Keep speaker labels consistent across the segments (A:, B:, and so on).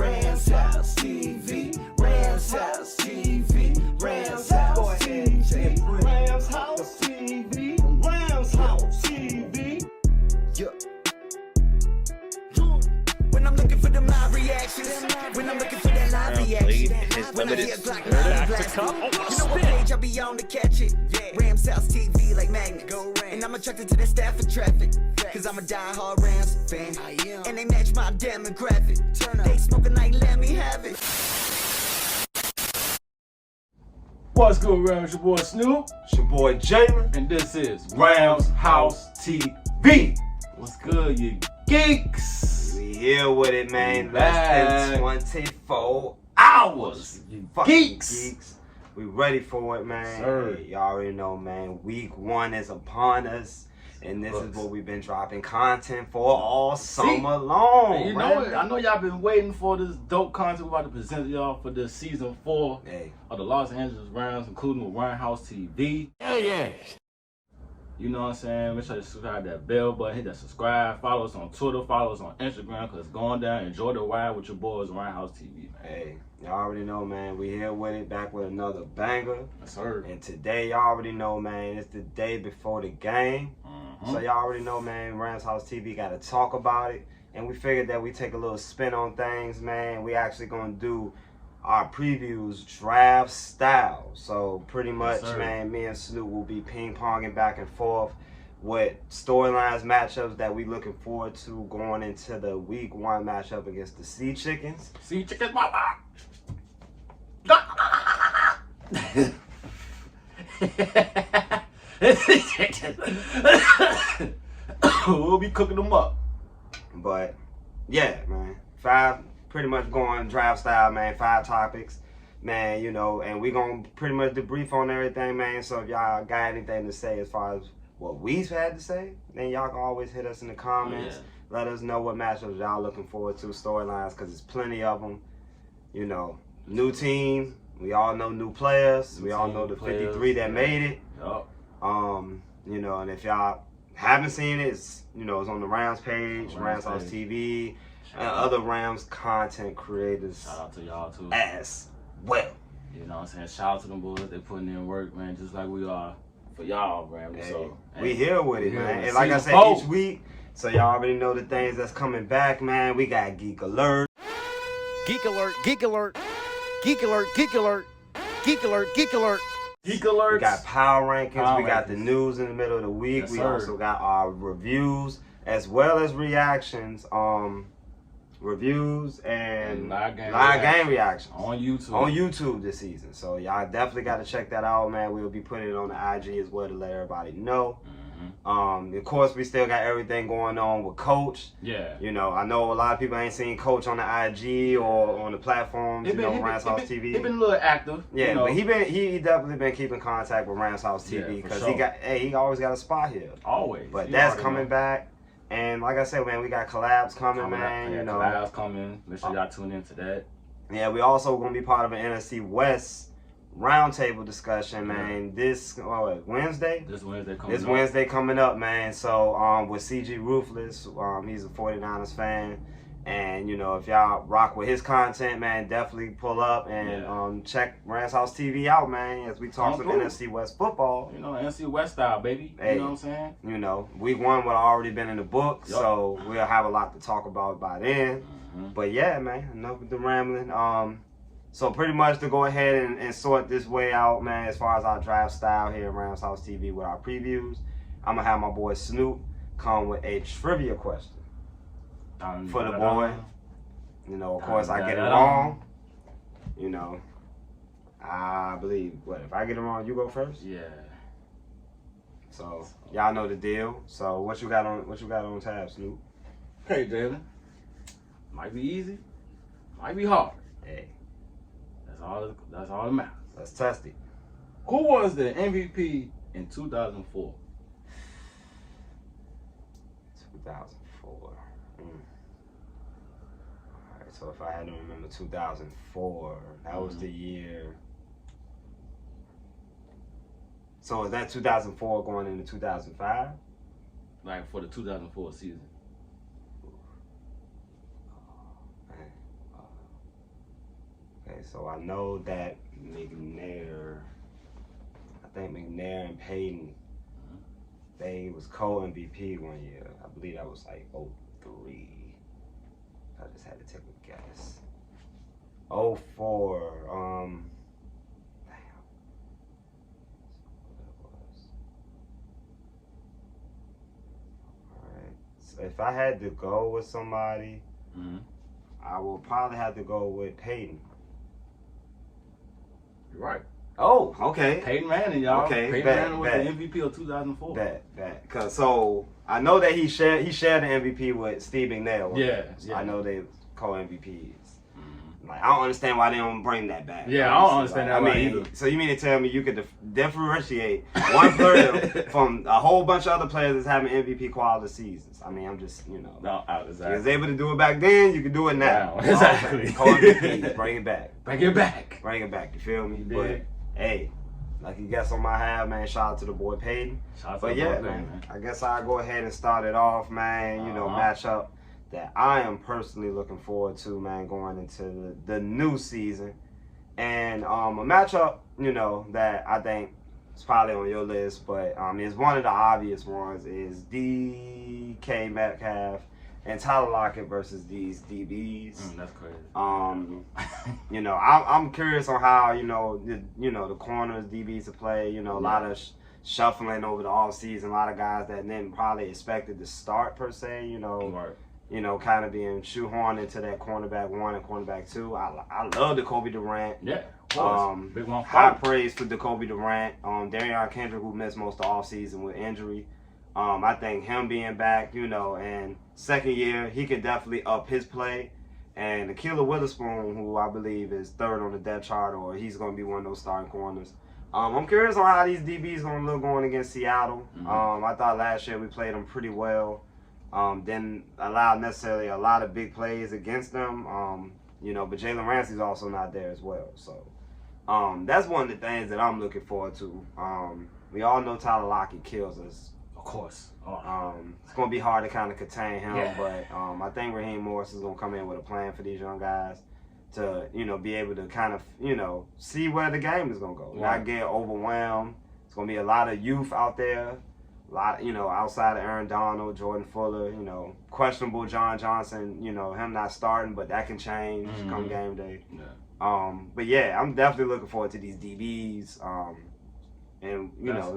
A: Rams House TV, Rams House TV, Rams House TV, Rams House TV, Rams House TV. Yeah. When I'm looking for them live reactions, when I'm looking for that live reaction, when I hear Glock back to cup, you know what page I be on to catch it. Rams House TV like magnet, and I'm attracted to that Stafford traffic, cause I'm a die-hard Rams fan, and they match my demographic. They smoking like let me have it.
B: What's good, Rams? Your boy Snoop.
C: It's your boy Jalen.
B: And this is
C: Rams House TV.
B: What's good, you geeks?
C: We here with it, man.
B: Back.
C: Less than 24 hours.
B: You
C: Fucking
B: geeks.
C: We ready for it, man.
B: Sir.
C: Hey, y'all already know, man. Week 1 is upon us. And this is what we've been dropping content for all summer long.
B: And you know it. I know y'all been waiting for this dope content we're about to present to y'all for the season 4 of the Los Angeles Rams, including with Rams House TV.
A: Hell yeah.
B: You know what I'm saying? Make sure you subscribe to that bell button, hit that subscribe, follow us on Twitter, follow us on Instagram, because it's going down. Enjoy the ride with your boys, Rams House TV, man.
C: Hey, y'all already know, man. We here with it, back with another banger.
B: Yes, sir.
C: And today, y'all already know, man, it's the day before the game. So y'all already know, man, Rams House TV got to talk about it. And we figured that we take a little spin on things, man. We actually going to do our previews draft style. So pretty much, man, me and Snoop will be ping-ponging back and forth with storylines, matchups that we looking forward to going into the week 1 matchup against the Sea Chickens.
B: Sea Chickens, mama! We'll be cooking them up.
C: But yeah, man, 5 pretty much going draft style, man. 5 topics, man, you know, and we gonna pretty much debrief on everything, man. So if y'all got anything to say as far as what we've had to say, then y'all can always hit us in the comments. Let us know what matchups y'all looking forward to, storylines, because there's plenty of them. You know, new team, we all know new players, we all know the 53 that made it. You know, and if y'all haven't seen it, it's, you know, it's on the Rams page, Rams House TV, and other Rams content creators.
B: Shout out to y'all too.
C: As well.
B: You know what I'm saying? Shout out to them boys. They putting in work, man, just like we are for y'all, man.
C: Hey,
B: so
C: we here with it, man. And like I said, each week, so y'all already know the things that's coming back, man. We got Geek Alert.
A: Geek Alert, Geek Alert, Geek Alert, Geek Alert, Geek Alert, Geek Alert.
B: Geek Alerts.
C: We got power rankings. We got the news in the middle of the week.
B: Yes,
C: we
B: sir.
C: also got our reviews as well as reactions. Reviews and live game reactions
B: on YouTube.
C: On YouTube this season. So y'all definitely got to check that out, man. We'll be putting it on the IG as well to let everybody know. Of course, we still got everything going on with Coach.
B: Yeah.
C: You know, I know a lot of people ain't seen Coach on the IG or on the platforms, Rams House TV.
B: He been a little active.
C: Yeah,
B: you know.
C: but he definitely been keeping contact with Rams House TV because he always got a spot here.
B: Always.
C: But that's coming back. And like I said, man, we got collabs coming, man. You know,
B: collabs coming. Make sure y'all tune into that.
C: Yeah, we also gonna be part of an NFC West roundtable discussion, man. This Wednesday.
B: This Wednesday coming.
C: This Wednesday coming up, man. So with CG Ruthless, he's a 49ers fan. And, you know, if y'all rock with his content, man, definitely pull up and check Rams House TV out, man, as we talk some NFC West football.
B: You know, NFC West style, baby.
C: Hey,
B: you know what I'm saying?
C: You know, week 1 would have already been in the book, so we'll have a lot to talk about by then. But yeah, man, enough with the rambling. So pretty much to go ahead and sort this way out, man, as far as our draft style here at Rams House TV with our previews, I'm going to have my boy Snoop come with a trivia question. For the boy. You know, of course, I get it wrong. You know, I believe, if I get it wrong, you go first?
B: Yeah.
C: So, y'all know the deal. So, what you got on tab, Snoop?
B: Hey, Jalen. Might be easy. Might be hard.
C: Hey.
B: That's all that matters.
C: Let's test it.
B: Who was the MVP in 2004?
C: 2004. Alright, so if I had to remember 2004, that was the year. So is that 2004 going into 2005?
B: Like for the 2004 season.
C: So I know that McNair and Payton, they was co-MVP one year. I believe that was like 03. I just had to take a guess. 04, damn. Alright. So if I had to go with somebody, I will probably have to go with Payton.
B: You're right.
C: Oh, okay.
B: Peyton Manning, y'all.
C: Okay,
B: Peyton Manning was the MVP of 2004.
C: Bet. Cause so I know that he shared the MVP with Steve McNair.
B: Yeah.
C: So I know they co-MVPs. Like I don't understand why they don't bring that back.
B: Yeah, I don't understand that either.
C: So you mean to tell me you could differentiate one player from a whole bunch of other players that's having MVP quality seasons? I mean, I'm just
B: No, exactly.
C: You was able to do it back then, you can do it now.
B: Exactly.
C: Co-MVPs, bring it back.
B: Bring it back.
C: Bring it back. You feel me?
B: You
C: But
B: did.
C: hey, like you guess on my half, man. Shout out to the boy Payton.
B: Shout out to
C: But
B: the
C: yeah,
B: boy
C: man,
B: Payton,
C: I guess I'll go ahead and start it off, man. Matchup that I am personally looking forward to, man, going into the new season. And a matchup, that I think is probably on your list, but is one of the obvious ones is DK Metcalf and Tyler Lockett versus these DBs.
B: That's crazy.
C: I'm curious on how the corners DBs to play. A lot of shuffling over the off season. A lot of guys that didn't probably expected to start per se.
B: Right.
C: Kind of being shoehorned into that cornerback 1 and cornerback 2. I love the Kobe Durant.
B: Yeah. Of course. Big one.
C: High praise for the Kobe Durant. Darion Kendrick, who missed most of the offseason with injury. I think him being back, and second year, he could definitely up his play. And Akila Witherspoon, who I believe is third on the depth chart, or he's going to be one of those starting corners. I'm curious on how these DBs going to look going against Seattle. I thought last year we played them pretty well. Didn't allow necessarily a lot of big plays against them. But Jalen Ramsey's also not there as well. So that's one of the things that I'm looking forward to. We all know Tyler Lockett kills us.
B: Of course.
C: It's going to be hard to kind of contain him,
B: Yeah.
C: but I think Raheem Morris is going to come in with a plan for these young guys to, be able to kind of, see where the game is going to go.
B: Right.
C: Not get overwhelmed. It's going to be a lot of youth out there. A lot, outside of Aaron Donald, Jordan Fuller, questionable John Johnson, him not starting, but that can change come game day.
B: Yeah.
C: But yeah, I'm definitely looking forward to these DBs, and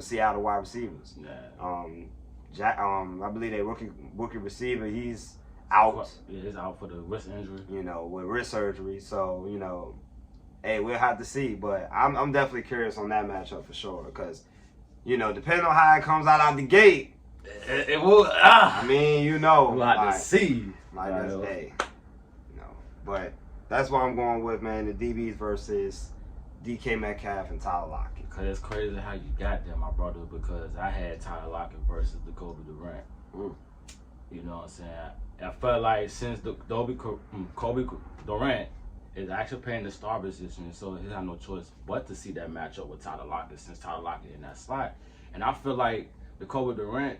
C: Seattle wide receivers.
B: Yeah.
C: I believe they rookie receiver, he's out.
B: Yeah, he's out for the wrist injury.
C: With wrist surgery. So, hey, we'll have to see. But I'm definitely curious on that matchup for sure, because. Depending on how it comes out the gate,
B: it will.
C: I mean,
B: we'll have to see.
C: Like this day, But that's what I'm going with, man. The DBs versus DK Metcalf and Tyler Lockett.
B: Cause it's crazy how you got there, my brother. Because I had Tyler Lockett versus the Kobe Durant. You know what I'm saying? I felt like since the Kobe Durant is actually playing the star position, so he had no choice but to see that matchup with Tyler Lockett, since Tyler Lockett in that slot. And I feel like the Kobe Durant,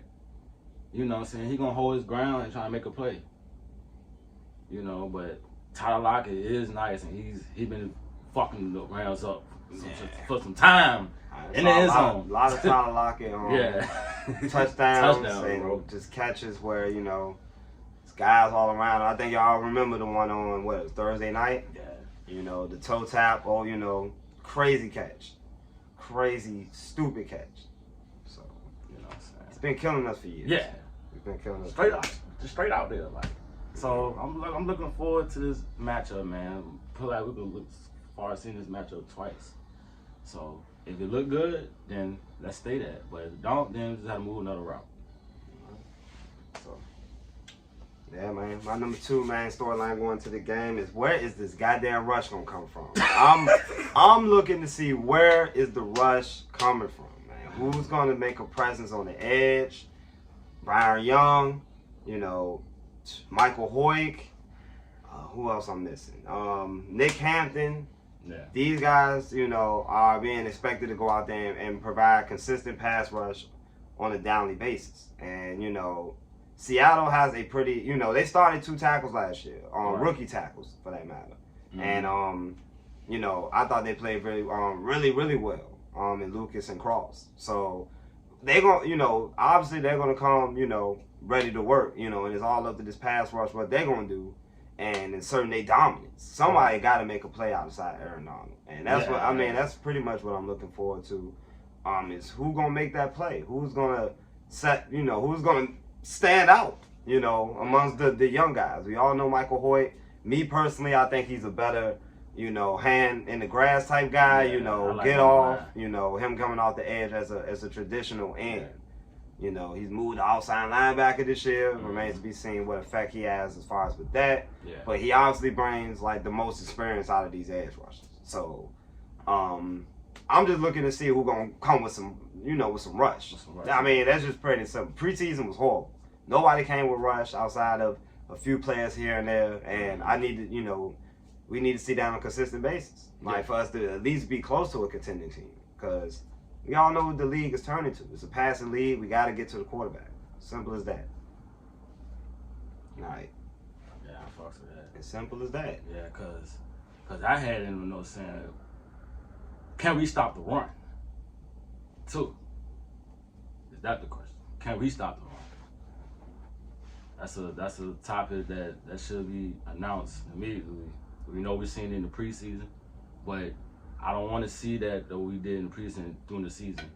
B: he's gonna hold his ground and try to make a play. But Tyler Lockett is nice, and he's been fucking the Rams up for some time in the end zone.
C: A lot of Tyler Lockett touchdowns and
B: bro.
C: Just catches where guys all around. I think y'all remember the one on Thursday night.
B: Yeah.
C: The toe tap. Crazy catch, crazy stupid catch. So it's been killing us for years.
B: Yeah.
C: It's been killing us
B: straight out there, like. So I'm looking forward to this matchup, man. Feel like we've been far as seeing this matchup twice. So if it look good, then let's stay there. But if it don't, then we just have to move another route.
C: So. Yeah, man. My number 2 main storyline going to the game is where is this goddamn rush gonna come from? I'm looking to see where is the rush coming from, man. Who's gonna make a presence on the edge? Byron Young, Michael Hoyk. Who else I'm missing? Nick Hampton.
B: Yeah.
C: These guys, are being expected to go out there and provide consistent pass rush on a daily basis, and Seattle has a pretty, they started 2 tackles last year, rookie tackles for that matter. And you know, I thought they played really well in Lucas and Cross. So they gonna, you know, obviously they're gonna come, you know, ready to work, you know, and it's all up to this pass rush what they're gonna do, and insert their dominance. Somebody got to make a play outside Aaron Donald, and that's what I mean. That's pretty much what I'm looking forward to. Is who gonna make that play? Who's gonna set? You know, who's gonna stand out? You know, amongst the young guys. We all know Michael Hoyt. Me personally, I think he's a better, you know, hand in the grass type guy. You know, like get off. Guy. You know, him coming off the edge as a traditional end. Yeah. You know, he's moved to outside linebacker this year. Remains to be seen what effect he has as far as with that. Yeah. But he obviously brings like the most experience out of these edge rushers. So, I'm just looking to see who's gonna come with some, you know, with some rush. I mean, that's just pretty simple. Preseason was horrible. Nobody came with rush outside of a few players here and there. And I need to, you know, we need to see that on a consistent basis, like for us to at least be close to a contending team, because we all know what the league is turning to. It's a passing league. We got to get to the quarterback. Simple as that. All right.
B: Yeah, I fucks with that.
C: As simple as that.
B: Yeah, cause I had him, you know, saying, can we stop the run? Too. Is that the question? Can we stop the run? That's a topic that should be announced immediately. We know we're seeing it in the preseason, but I don't want to see that we did in the preseason during the season.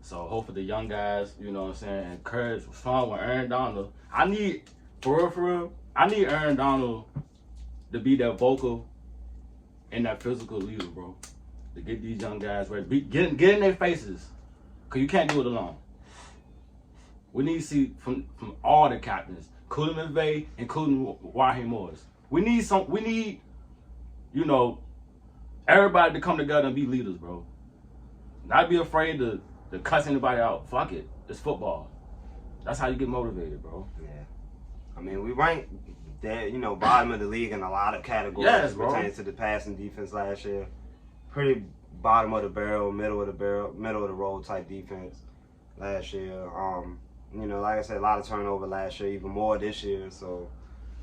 B: So hopefully the young guys, you know what I'm saying, encourage, respond with Aaron Donald. I need, for real, I need Aaron Donald to be that vocal and that physical leader, bro. To get these young guys ready. Get in their faces. Because you can't do it alone. We need to see from all the captains, including McVay, including Raheem Morris. We need, you know, everybody to come together and be leaders, bro. Not be afraid to cuss anybody out. Fuck it. It's football. That's how you get motivated, bro.
C: Yeah. I mean, we ranked that, you know, bottom of the league in a lot of categories as pertains to the passing defense last year. Pretty bottom of the barrel, middle of the road type defense last year. You know, like I said, a lot of turnover last year, even more this year. So,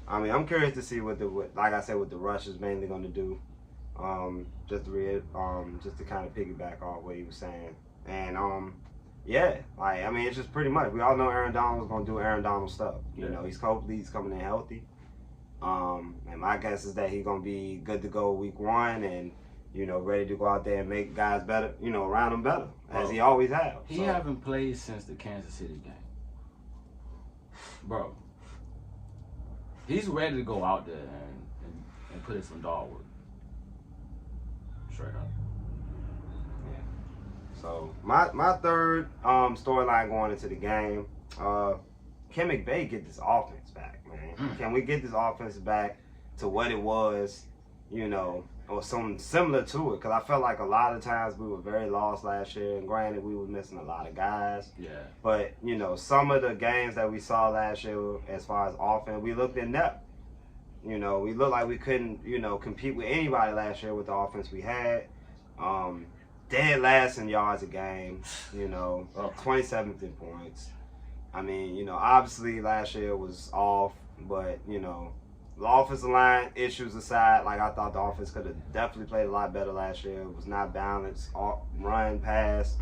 C: I mean, I'm curious to see what the rush is mainly going to do. Just to kind of piggyback off what he was saying, and yeah, like I mean, it's just pretty much we all know Aaron Donald's gonna do Aaron Donald stuff. You know, he's coming in healthy. And my guess is that he's gonna be good to go week 1, and you know, ready to go out there and make guys better. You know, around him better as he always has.
B: He haven't played since the Kansas City game, bro. He's ready to go out there and put in some dog work. Straight up.
C: Yeah. So my third storyline going into the game, can McVay get this offense back, man? Can we get this offense back to what it was, you know, or something similar to it? Because I felt like a lot of times we were very lost last year, and granted we were missing a lot of guys.
B: Yeah. But
C: you know, some of the games that we saw last year, as far as offense, we looked inept. You know, we looked like we couldn't, you know, compete with anybody last year with the offense we had. Dead last in yards a game, you know, 27th in points. I mean, you know, obviously last year was off, but, you know, the offensive line issues aside, like I thought the offense could have definitely played a lot better last year. It was not balanced, run, pass.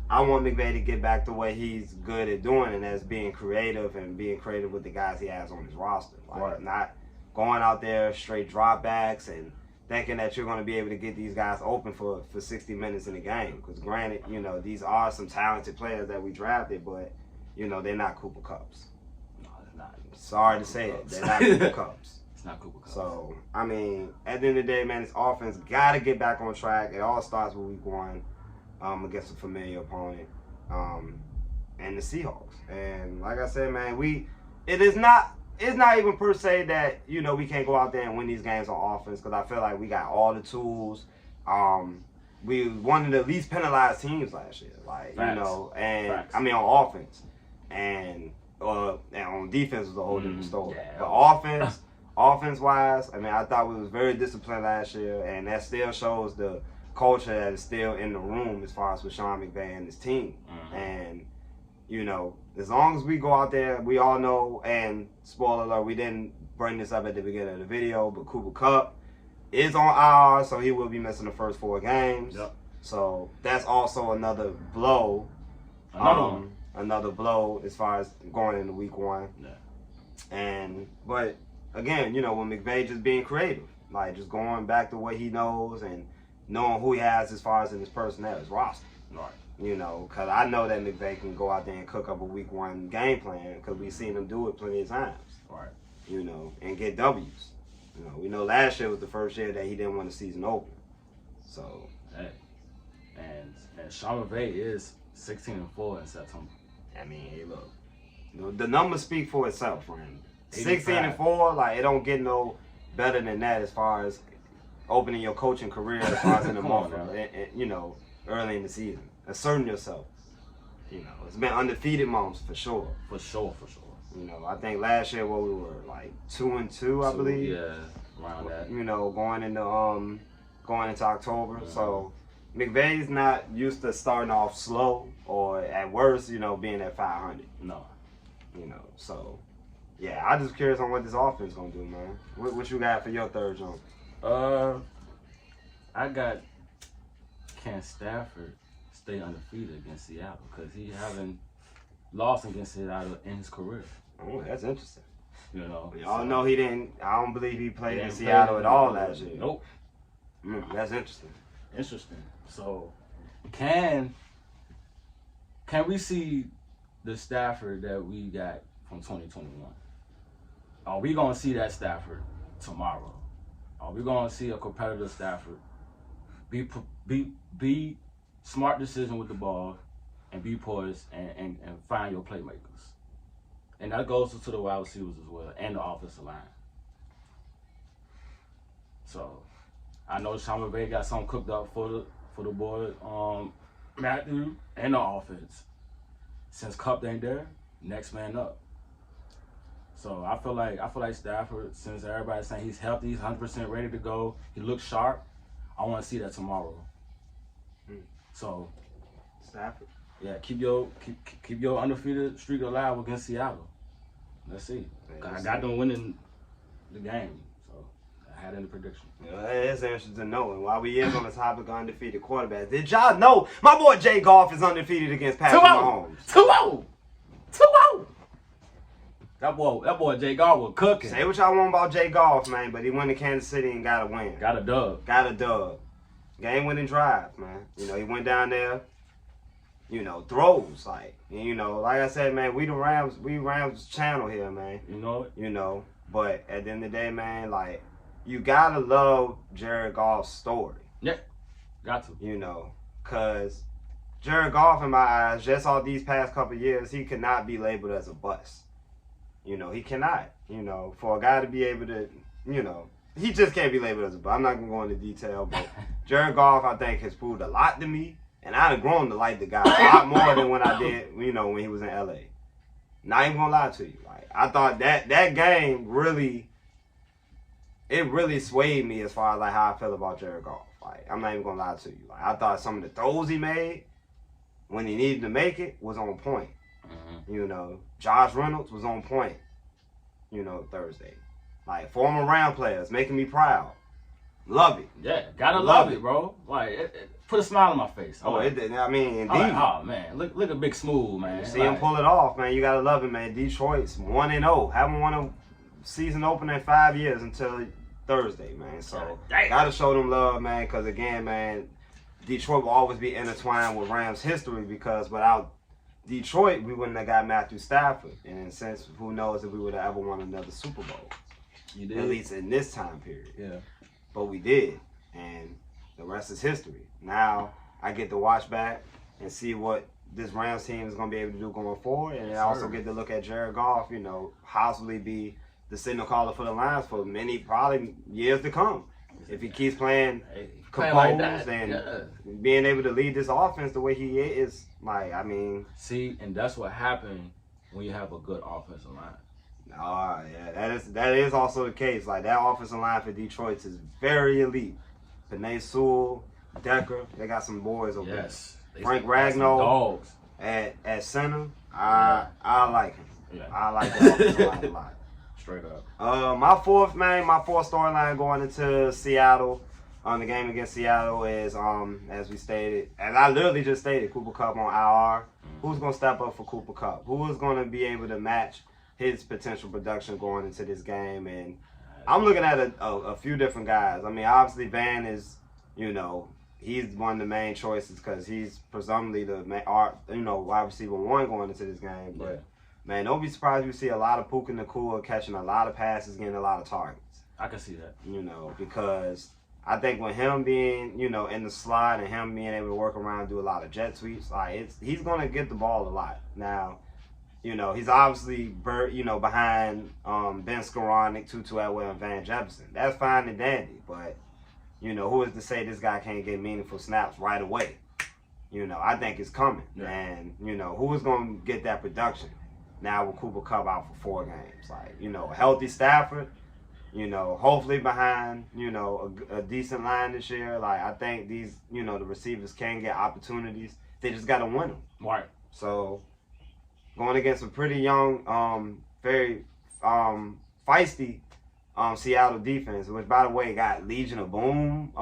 C: I want McVay to get back to what he's good at doing, and that's being creative with the guys he has on his roster. Like, not going out there straight dropbacks and thinking that you're going to be able to get these guys open for 60 minutes in the game. Because granted, you know, these are some talented players that we drafted, but, you know, they're not Cooper Kupps.
B: No, they're not.
C: Sorry to say it. They're not Cooper Kupps.
B: It's not Cooper Kupps.
C: So, I mean, at the end of the day, man, this offense got to get back on track. It all starts with week 1 against a familiar opponent and the Seahawks. And like I said, man, it's not even per se that, you know, we can't go out there and win these games on offense, because I feel like we got all the tools. We one of the least penalized teams last year, like, you know, and I mean on offense, and on defense was a whole different story. Yeah. But offense wise, I mean, I thought we was very disciplined last year, and that still shows the culture that is still in the room as far as with Sean McVay and his team. And you know, as long as we go out there, we all know, and spoiler alert, we didn't bring this up at the beginning of the video, but Cooper Kupp is on IR, so he will be missing the first 4 games.
B: Yep.
C: So that's also another blow. Another blow as far as going into week 1.
B: Yeah.
C: But again, you know, when McVay just being creative, like just going back to what he knows and knowing who he has as far as in his personnel, his roster.
B: Right.
C: You know, because I know that McVay can go out there and cook up a week 1 game plan because we've seen him do it plenty of times.
B: Right.
C: You know, and get W's. You know, we know last year was the first year that he didn't want the season open. So.
B: Hey. And Sean McVay is 16-4 in September.
C: I mean, hey, look. The numbers speak for itself, friend.
B: 85.
C: 16-4, like, it don't get no better than that as far as opening your coaching career as far as in the month, you know, early in the season. Asserting yourself. You know, it's been undefeated months for sure.
B: For sure.
C: You know, I think last year we were like 2-2, I believe.
B: Yeah, around that.
C: You know, going into October. Mm-hmm. So McVay's not used to starting off slow or at worst, you know, being at 500.
B: No.
C: You know, so yeah, I'm just curious on what this offense gonna do, man. What you got for your third jump?
B: I got can Stafford stay undefeated against Seattle because he haven't lost against Seattle in his career.
C: Oh, that's interesting.
B: You know,
C: y'all know he didn't. I don't believe he played in Seattle at all last year.
B: Nope.
C: That's interesting.
B: Interesting. So, can we see the Stafford that we got from 2021? Are we gonna see that Stafford tomorrow? Are we gonna see a competitive Stafford be smart decision with the ball and be poised and find your playmakers? And that goes to the wide receivers as well and the offensive line. So I know Sean McVay got something cooked up for the boy Matthew and the offense. Since Cup ain't there, next man up. So I feel like Stafford, since everybody's saying he's healthy, he's 100% ready to go, he looks sharp. I want to see that tomorrow. So
C: Stafford.
B: Yeah, keep your undefeated streak alive against Seattle. Let's see. I got them winning the game, so I had in the prediction.
C: Yeah, it's interesting to know. And while we is on the topic of undefeated quarterbacks, did y'all know my boy Jay Goff is undefeated against Patrick Mahomes?
B: 2-0. That boy Jay Goff was cooking.
C: Say what y'all want about Jay Goff, man, but he went to Kansas City and got a win.
B: Got a dub.
C: Game-winning drive, man. You know, he went down there, you know, throws, like, and, you know, like I said, man, we Rams channel here, man.
B: You know it?
C: You know, but at the end of the day, man, like, you gotta love Jared Goff's story.
B: Yeah, got to.
C: You know, because Jared Goff, in my eyes, just all these past couple of years, he could not be labeled as a bust. You know, he cannot. You know, for a guy to be able to, you know, he just can't be labeled as a bust. I'm not going to go into detail, but Jared Goff, I think, has proved a lot to me. And I've grown to like the guy a lot more than when I did, you know, when he was in L.A. Not even going to lie to you. Like, I thought that game really swayed me as far as, like, how I feel about Jared Goff. Like, I'm not even going to lie to you. Like, I thought some of the throws he made when he needed to make it was on point. Mm-hmm. You know, Josh Reynolds was on point, you know, Thursday. Like, former Ram players making me proud. Love it.
B: Yeah, gotta love it, bro. Like, it put a smile on my face.
C: I mean, indeed.
B: Oh, man, look at Big Smooth, man.
C: You see him pull it off, man. You gotta love it, man. Detroit's 1-0. Haven't won a season opener in 5 years until Thursday, man. So, gotta show them love, man, because, again, man, Detroit will always be intertwined with Rams history because without Detroit, we wouldn't have got Matthew Stafford. And in a sense, who knows if we would have ever won another Super Bowl.
B: You did.
C: At least in this time period.
B: Yeah.
C: But we did. And the rest is history. Now, I get to watch back and see what this Rams team is going to be able to do going forward. And I also get to look at Jared Goff, you know, possibly be the signal caller for the Lions for many, probably years to come. If he keeps playing composed like and being able to lead this offense the way he is, like, I mean.
B: See, and that's what happened when you have a good offensive line.
C: Yeah, that is also the case. Like, that offensive line for Detroit is very elite. Panay Sewell, Decker, they got some boys over there. Frank Ragnow at center, I like him. Yeah. I like that offensive line a lot.
B: Straight up.
C: My fourth storyline going into Seattle, the game against Seattle is, as we stated, as I literally just stated, Cooper Kupp on IR. Who's going to step up for Cooper Kupp? Who is going to be able to match his potential production going into this game? And I'm looking at a few different guys. I mean, obviously Van is, he's one of the main choices because he's presumably the wide receiver one going into this game. But man, don't be surprised if you see a lot of Puka Nacua catching a lot of passes, getting a lot of targets.
B: I can see that.
C: Because I think with him being, in the slot and him being able to work around and do a lot of jet sweeps, he's going to get the ball a lot. Now, he's obviously, behind Ben Skoranek, Tutu Atwell, and Van Jefferson. That's fine and dandy, but, who is to say this guy can't get meaningful snaps right away? I think it's coming. Yeah. And, who is going to get that production? Now with Cooper Kupp out for 4 games. A healthy Stafford, hopefully behind, a decent line this year. I think these, the receivers can get opportunities. They just got to win them.
B: Right.
C: So, going against a pretty young, very feisty Seattle defense, which, by the way, got Legion of Boom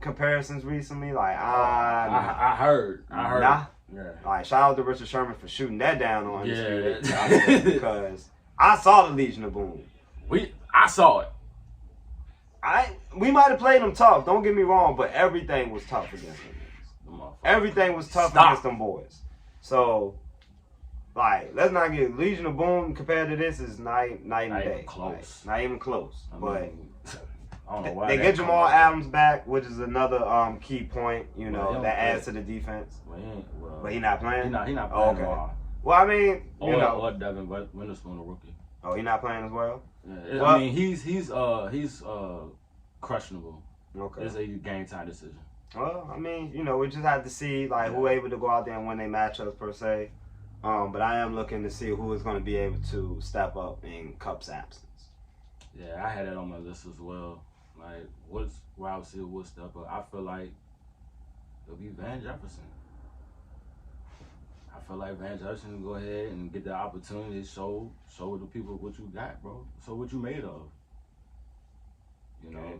C: comparisons recently.
B: I heard.
C: Nah.
B: Yeah.
C: Shout out to Richard Sherman for shooting that down on Undisputed because I saw the Legion of Boom.
B: I saw it.
C: We might have played them tough, don't get me wrong, but everything was tough against them. Everything was tough against them boys. So, let's not get Legion of Boom compared to this is night and day.
B: Close.
C: Not even close.
B: I don't know why
C: they get Jamal Adams back, which is another key point, that adds to the defense. But he's not playing?
B: He's not playing.
C: Oh, okay. Well, I mean,
B: or Devin Witherspoon, a rookie.
C: Oh, he's not playing as well?
B: Yeah, I mean, he's questionable.
C: Okay.
B: It's a game time decision.
C: Well, I mean, we just have to see who able to go out there and win their matchups per se. But I am looking to see who is going to be able to step up in Kupp's absence.
B: Yeah, I had that on my list as well. What's wide receiver would step up? I feel like it'll be Van Jefferson. I feel like Van Jefferson will go ahead and get the opportunity to show the people what you got, bro. Show what you made of.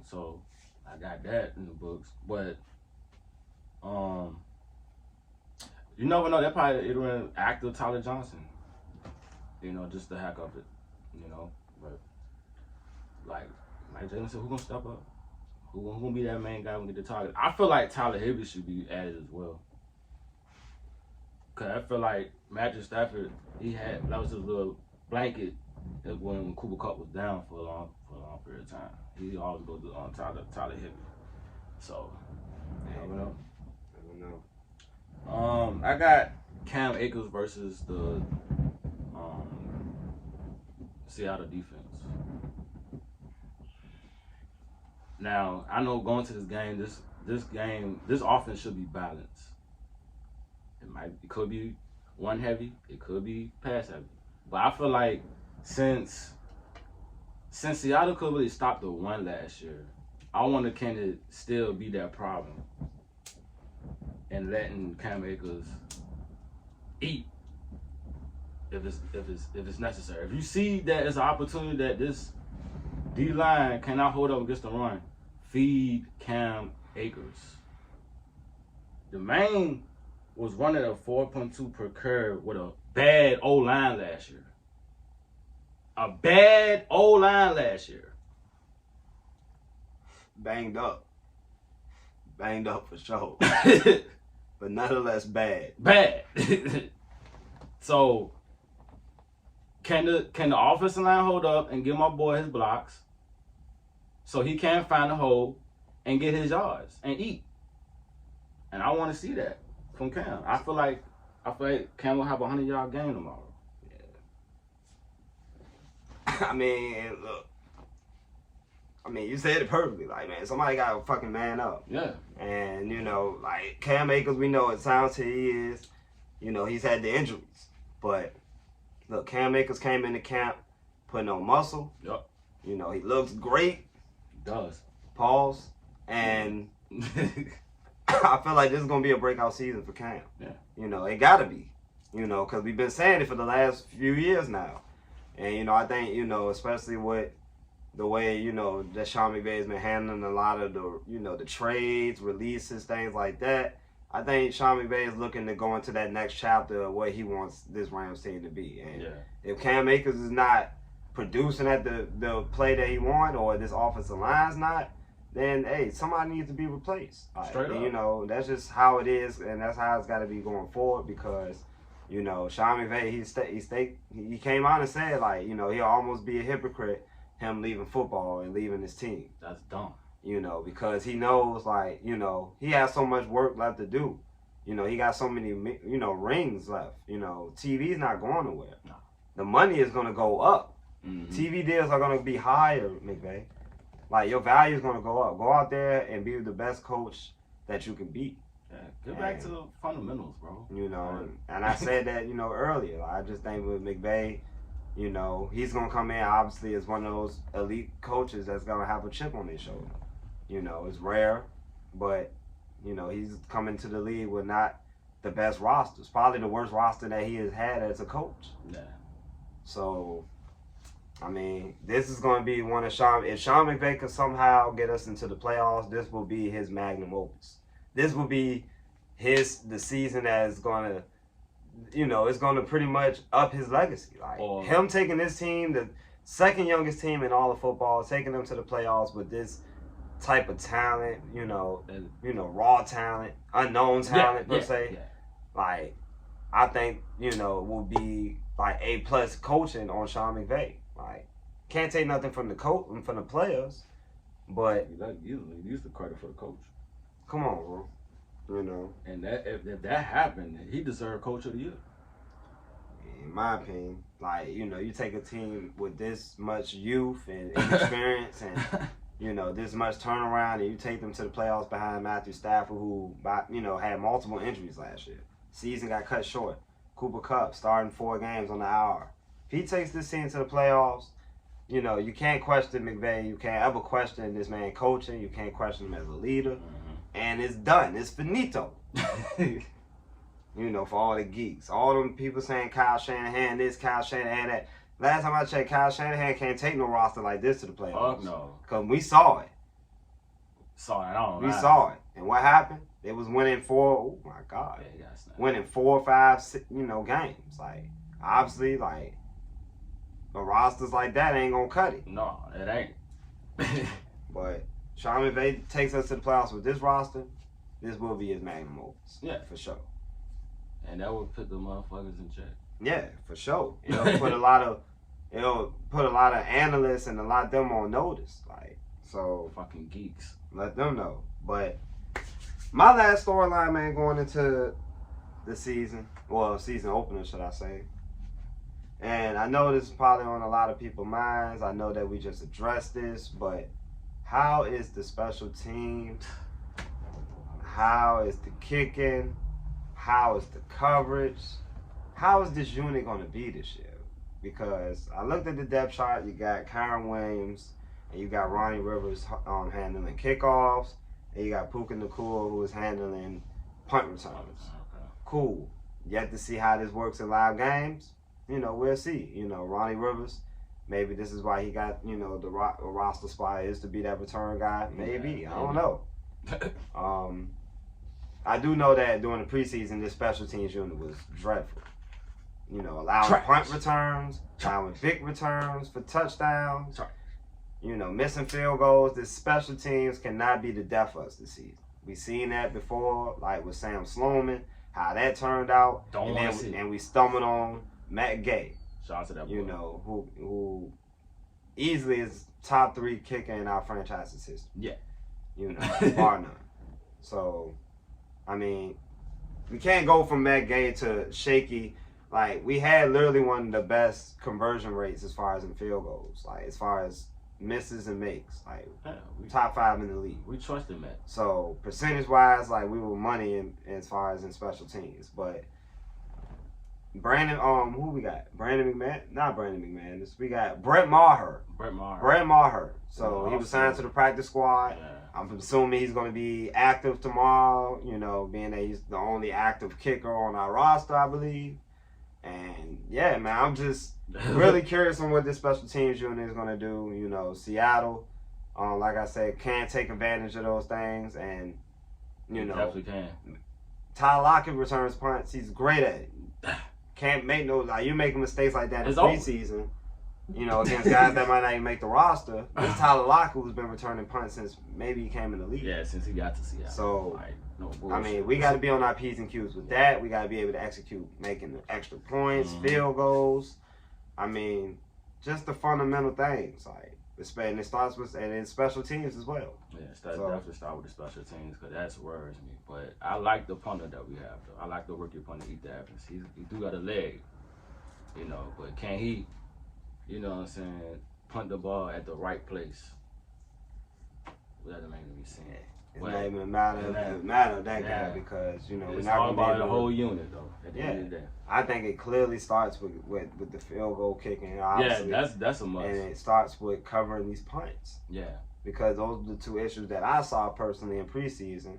B: So I got that in the books. But you never know, that probably it'll be actor Tyler Johnson. Just the heck of it. But like Jalen said, who gonna step up? Who gonna be that main guy who get the target? I feel like Tyler Higbee should be added as well. Cause I feel like Matthew Stafford, that was his little blanket when Cooper Kupp was down for a long period of time. He always goes on Tyler Higbee. So, I don't know. I got Cam Akers versus the Seattle defense. Now, I know going to this game, this offense should be balanced. It could be one heavy, it could be pass heavy. But I feel like since Seattle could really stop the one last year, I want to kind of still be that problem and letting Cam Akers eat if it's necessary. If you see that it's an opportunity that this D-line cannot hold up against the run, feed Cam Akers. The main was running a 4.2 per curve with a bad O-line last year. A bad O-line last year.
C: Banged up for sure. But nonetheless bad.
B: Bad. So can the offensive line hold up and give my boy his blocks so he can find a hole and get his yards and eat? And I want to see that from Cam. I feel like Cam will have a 100-yard game tomorrow.
C: Yeah. I mean, look. You said it perfectly. Somebody got to fucking man up.
B: Yeah.
C: And, Cam Akers, we know it sounds who he is. He's had the injuries. But, look, Cam Akers came into camp putting on muscle.
B: Yep.
C: He looks great.
B: He does.
C: Pause. And I feel like this is going to be a breakout season for Cam.
B: Yeah.
C: It got to be. Because we've been saying it for the last few years now. And, you know, I think, you know, especially with the way, you know, that Sean McVay has been handling a lot of the, you know, the trades, releases, things like that, I think Sean McVay is looking to go into that next chapter of what he wants this Rams team to be. And if Cam Akers is not producing at the play that he wants, or this offensive line's not, then, hey, somebody needs to be replaced.
B: Straight up.
C: You know, that's just how it is, and that's how it's got to be going forward because, you know, Sean McVay, he came out and said, like, you know, he'll almost be a hypocrite, him leaving football and leaving his team.
B: That's dumb.
C: You know, because he knows, like, you know, he has so much work left to do. You know, he got so many, you know, rings left. You know, TV's not going nowhere.
B: No.
C: The money is going to go up.
B: Mm-hmm.
C: TV deals are going to be higher, McVay. Like, your value is going to go up. Go out there and be the best coach that you can be.
B: Yeah, get back to the fundamentals, bro.
C: You know, and I said that, you know, earlier. I just think with McVay, you know, he's going to come in, obviously, as one of those elite coaches that's going to have a chip on his shoulder. You know, it's rare, but, you know, he's coming to the league with not the best rosters. Probably the worst roster that he has had as a coach.
B: Yeah.
C: So, I mean, this is going to be one of Sean. If Sean McVay could somehow get us into the playoffs, this will be his magnum opus. This will be the season that is going to, you know, it's going to pretty much up his legacy. Like, him taking this team, the second youngest team in all of football, taking them to the playoffs with this type of talent, you know, raw talent, unknown talent per se.
B: Yeah.
C: Like, I think, you know, will be like A+ coaching on Sean McVay. Like, can't take nothing from the coach and from the players, but
B: you use the credit for the coach.
C: Come on, bro. You know,
B: and that if that happened, he deserved Coach of the Year.
C: In my opinion, like, you know, you take a team with this much youth and experience and, you know, this much turnaround, and you take them to the playoffs behind Matthew Stafford, who, you know, had multiple injuries last year. Season got cut short. Cooper Kupp starting 4 games on the hour. If he takes this team to the playoffs, you know, you can't question McVay. You can't ever question this man coaching. You can't question him as a leader. And it's done. It's finito. You know, for all the geeks. All them people saying Kyle Shanahan this, Kyle Shanahan that. Last time I checked, Kyle Shanahan can't take no roster like this to the playoffs.
B: Fuck no.
C: Because we saw it.
B: We
C: saw it. And what happened? It was winning 4, oh my God.
B: Yeah,
C: winning 4, 5, 6, you know, games. Like, obviously, like, the rosters like that ain't going to cut it.
B: No, it ain't.
C: But Sean McVay takes us to the playoffs with this roster, this will be his magnum opus.
B: Yeah.
C: For sure.
B: And that would put the motherfuckers in check.
C: Yeah, for sure. It'll put a lot of analysts and a lot of them on notice. Like, so
B: fucking geeks.
C: Let them know. But my last storyline, man, going into the season, well, season opener, should I say. And I know this is probably on a lot of people's minds. I know that we just addressed this, but how is the special teams? How is the kicking? How is the coverage? How is this unit going to be this year? Because I looked at the depth chart. You got Kyron Williams, and you got Ronnie Rivers handling kickoffs, and you got Puka Nacua, who is handling punt returns.
B: Okay.
C: Cool. Yet to see how this works in live games. You know, we'll see. You know, Ronnie Rivers, maybe this is why he got, you know, the roster spot is to be that return guy. Maybe. I don't know. I do know that during the preseason, this special teams unit was dreadful. You know, allowing punt returns, allowing big returns for touchdowns. You know, missing field goals. This special teams cannot be the death of us this season. We seen that before, like with Sam Sloman, how that turned out. And we stumbled on Matt Gay.
B: Shout out to that boy.
C: You know, who easily is top 3 kicker in our franchise's history.
B: Yeah.
C: You know, bar none. So, I mean, we can't go from Matt Gay to shaky. Like, we had literally one of the best conversion rates as far as in field goals. Like, as far as misses and makes. Like, top 5 in the league.
B: We trusted Matt.
C: So, percentage-wise, like, we were money as far as in special teams. But Brandon, who we got? Brandon McMahon? Not Brandon McMahon. We got Brett Maher.
B: Brett Maher.
C: So, he was signed to the practice squad.
B: Yeah.
C: I'm assuming he's going to be active tomorrow, you know, being that he's the only active kicker on our roster, I believe. And yeah, man, I'm just really curious on what this special teams unit is gonna do. You know, Seattle, like I said, can take advantage of those things, and you know,
B: definitely can.
C: Tyler Lockett returns punts. He's great at it. Can't make no like you making mistakes like that in
B: It's
C: preseason. You know, against guys that might not even make the roster. This Tyler Lockett, who's been returning punts since maybe he came in the league.
B: Yeah, since he got to Seattle.
C: So,
B: like, no bullshit.
C: I mean, we got to be on our P's and Q's with that. We got to be able to execute making the extra points, field goals. I mean, just the fundamental things. Like, and it starts with, and in special teams as well.
B: Yeah, definitely start with the special teams because that's worries me. But I like the punter that we have, though. I like the rookie punter, Ethan Evans. He do got a leg, you know, but can he, you know what I'm saying, punt the ball at the right place? That remains to be seen.
C: It doesn't even matter that guy because, you know, we're not
B: all
C: going to be
B: about the whole unit, though, at the end of the day.
C: I think it clearly starts with the field goal kicking, obviously.
B: Yeah, that's a must.
C: And it starts with covering these punts.
B: Yeah.
C: Because those are the two issues that I saw personally in preseason,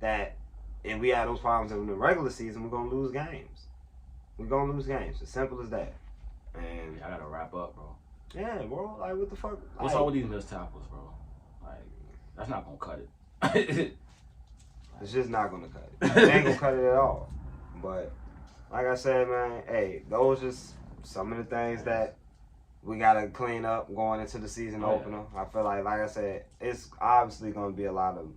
C: that if we had those problems in the regular season, we're going to lose games. We're going to lose games. As simple as that. And
B: I got to wrap up, bro.
C: Yeah, bro. Like, what the fuck?
B: What's up with these missed tackles, bro? Like, that's not going to cut it.
C: It's just not going to cut it. It ain't going to cut it at all. But, like I said, man, hey, those just some of the things that we got to clean up going into the season opener. I feel like I said, it's obviously going to be a lot of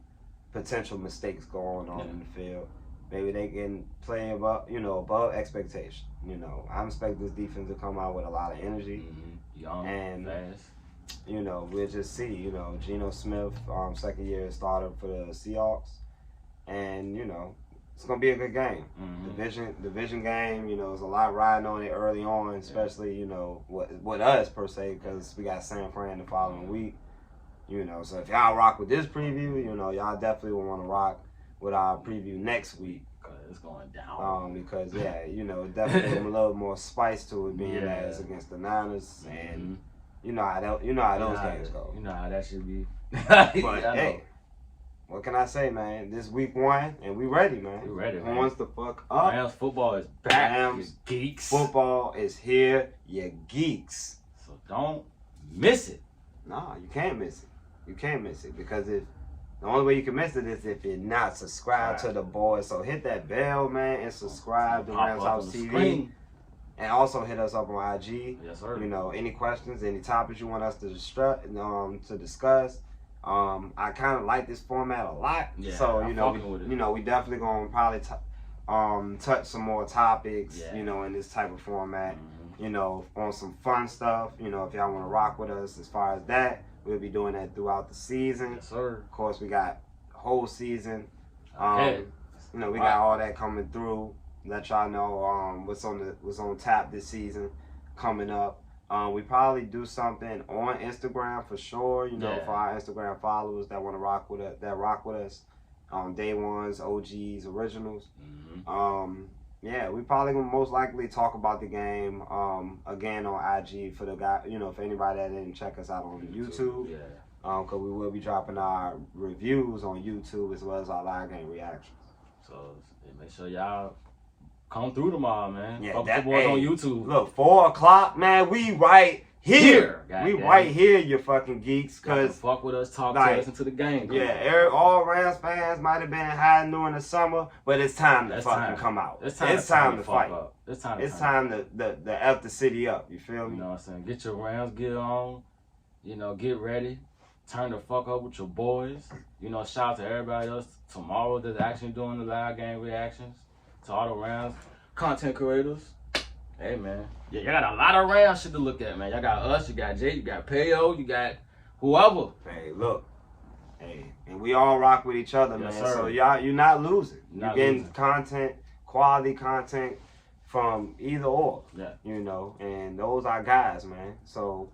C: potential mistakes going on in the field. Maybe they can play above expectation. You know, I expect this defense to come out with a lot of energy.
B: Young,
C: and
B: fast.
C: You know, we'll just see. You know, Geno Smith, second year starter for the Seahawks, and you know, it's gonna be a good game. Division game. You know, there's a lot riding on it early on, especially you know with us per se, because we got San Fran the following week. You know, so if y'all rock with this preview, you know, y'all definitely will want to rock with our preview next week.
B: It's going down.
C: Because you know, definitely a little more spice to it being that it's against the Niners, and you know how those games go.
B: You know how that should be.
C: But hey, what can I say, man? This week 1, and we ready, man.
B: We ready, man.
C: Horns the fuck up.
B: Rams football is back.
C: Rams
B: you geeks.
C: Football is here, you geeks.
B: So don't miss it.
C: Nah, you can't miss it. You can't miss it because the only way you can miss it is if you're not subscribed to the boys. So hit that bell, man, and subscribe to Ramshousetv. And also hit us up on IG.
B: Yes, sir.
C: You know, any questions, any topics you want us to discuss. I kind of like this format a lot.
B: Yeah,
C: so you know, we definitely gonna probably touch some more topics.
B: Yeah.
C: You know, in this type of format. You know, on some fun stuff. You know, if y'all want to rock with us as far as that. We'll be doing that throughout the season.
B: Yes, sir.
C: Of course, we got the whole season.
B: Okay.
C: You know, we got all that coming through. Let y'all know what's on tap this season coming up. We probably do something on Instagram for sure. You know, for our Instagram followers that want to rock with us, day ones, OGs, originals. Yeah, we probably gonna most likely talk about the game again on IG for the guy. You know, for anybody that didn't check us out on YouTube. Yeah. Because we will be dropping our reviews on YouTube as well as our live game reactions.
B: So make sure y'all come through tomorrow, man.
C: Yeah,
B: Fuck the boys on YouTube.
C: Look, 4 o'clock, man. We right here. Right here, you fucking geeks. Cause
B: fuck with us, talk to us into the game.
C: Yeah, all Rams fans might have been hiding during the summer, but it's time to fucking come out. It's time to fight. It's time to F the city up. You feel me?
B: You know what I'm saying? Get your Rams gear on. You know, get ready. Turn the fuck up with your boys. You know, shout out to everybody else tomorrow that's actually doing the live game reactions. To all the Rams content creators. Hey, man. Yeah, y'all got a lot of Rams shit to look at, man. Y'all got us, you got Jay, you got Payo, you got whoever.
C: Hey, look. Hey, and we all rock with each other, man.
B: Sir.
C: So you're not losing. You're getting content, quality content from either or.
B: Yeah.
C: You know, and those are guys, man. So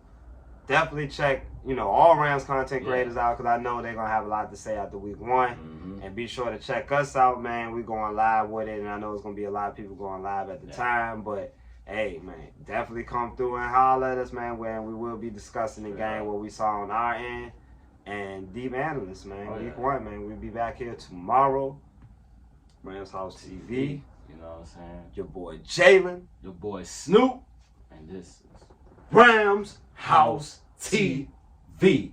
C: definitely check, you know, all Rams content creators out because I know they're going to have a lot to say after week 1. And be sure to check us out, man. We're going live with it, and I know it's going to be a lot of people going live at the time, but hey, man, definitely come through and holler at us, man, when we will be discussing the game, what we saw on our end, and deep analysts, man. Week 1, man. We'll be back here tomorrow. Ramshousetv.
B: You know what I'm saying?
C: Your boy Jalen.
B: Your boy Snoop. And this is
C: Rams House TV.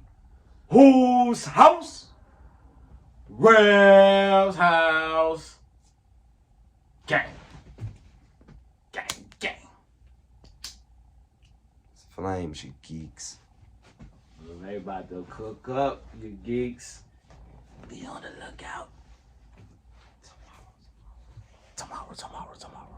C: Whose house?
B: Rams House. Gang. Gang, gang.
C: Flames, you geeks.
B: They about to cook up, you geeks. Be on the lookout. Tomorrow.